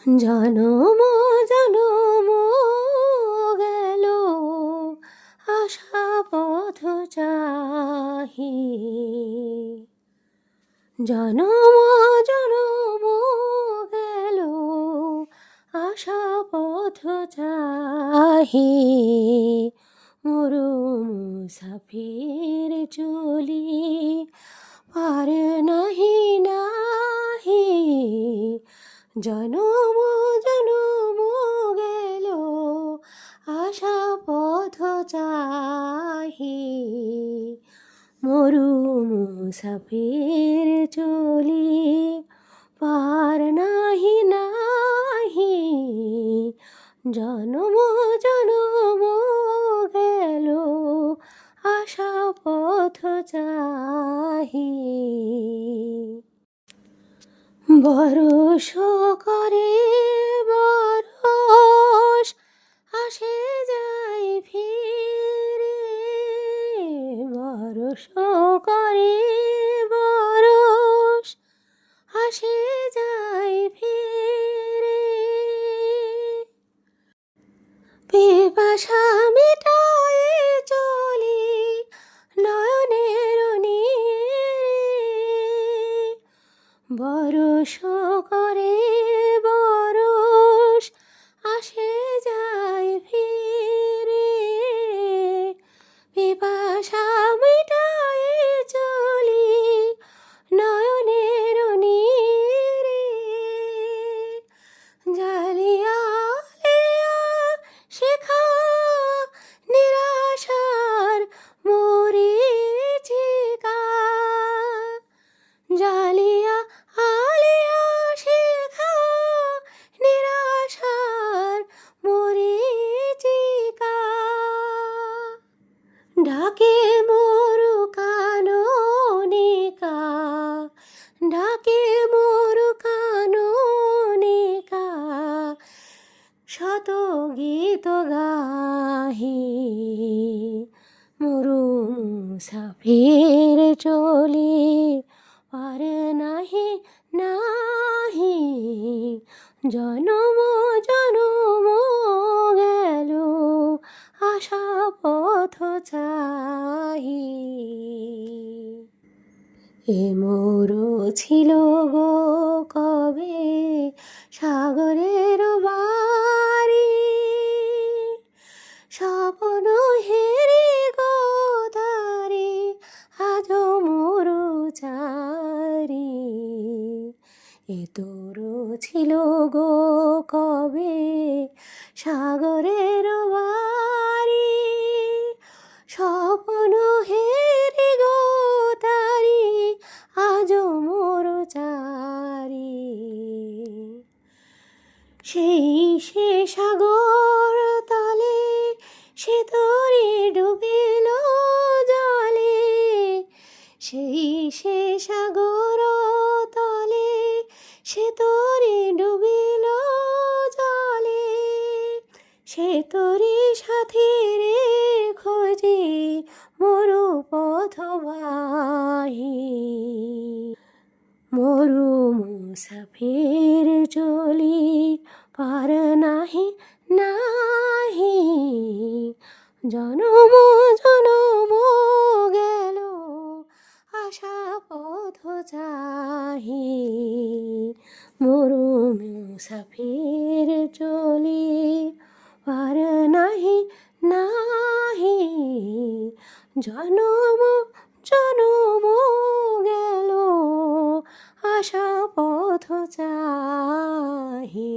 জনম জনম গেল আশা পথ চাহি, জনম জনম গেল আশা পথ চাহি, মরু মুসাফির চলি পার নাহি নাহি, জনম জনম গেল আশা পথ চাহি, মরু মুসাফির চলি পার নাহি নাহি, জনম জনম গেল আশা পথ চাহি। বরষ করে বরষ আসে যায় ফিরে, বরষ করে বরষ আসে যায় ফিরে, পিপাসা মিটায়ে চলি নয়নের নীরে, বরষ করে বরষ আসে যায় ফিরে, পিপাসা মিটায়ে চলি নয়নের নীরে, জালিয়া আলিয়া শেখা নিরাশার মরীচিকা, জালিয়া আলিয়া শেখা নিরাশার মরীচিকা, ডাকে মোরু কাননিকা, ডাকে মোরু কাননিকা, শত গীত গাহি, মরু মুসাফির চলি পার নাহি নাহি, জনম জনম গেল আশা পথ চাহি, এ মোর ছিল গো কবে সাগরের বাড়ি, স্বপ্ন হেরি গো তারি আজ মোর চারি, এ তোর ছিল গো কবে সাগরের বাড়ি, স্বপ্ন হেরি গো তারি আজ মোর চারি, সেই সে সাগর তলে সে তরি ডুবিল জলে, সেই সে সাগর তলে সে তরি ডুবিল জলে, সে তরি সাথী রে খোঁজি মরু পথ বাহি, মরু মুসাফির চলি পার নাহি নাহি, জনম জনম গেল আশা পথ চাহি, মরু মুসাফির চলি পার নাহি নাহি, জনম জনম গেল আশা পথ চাহি।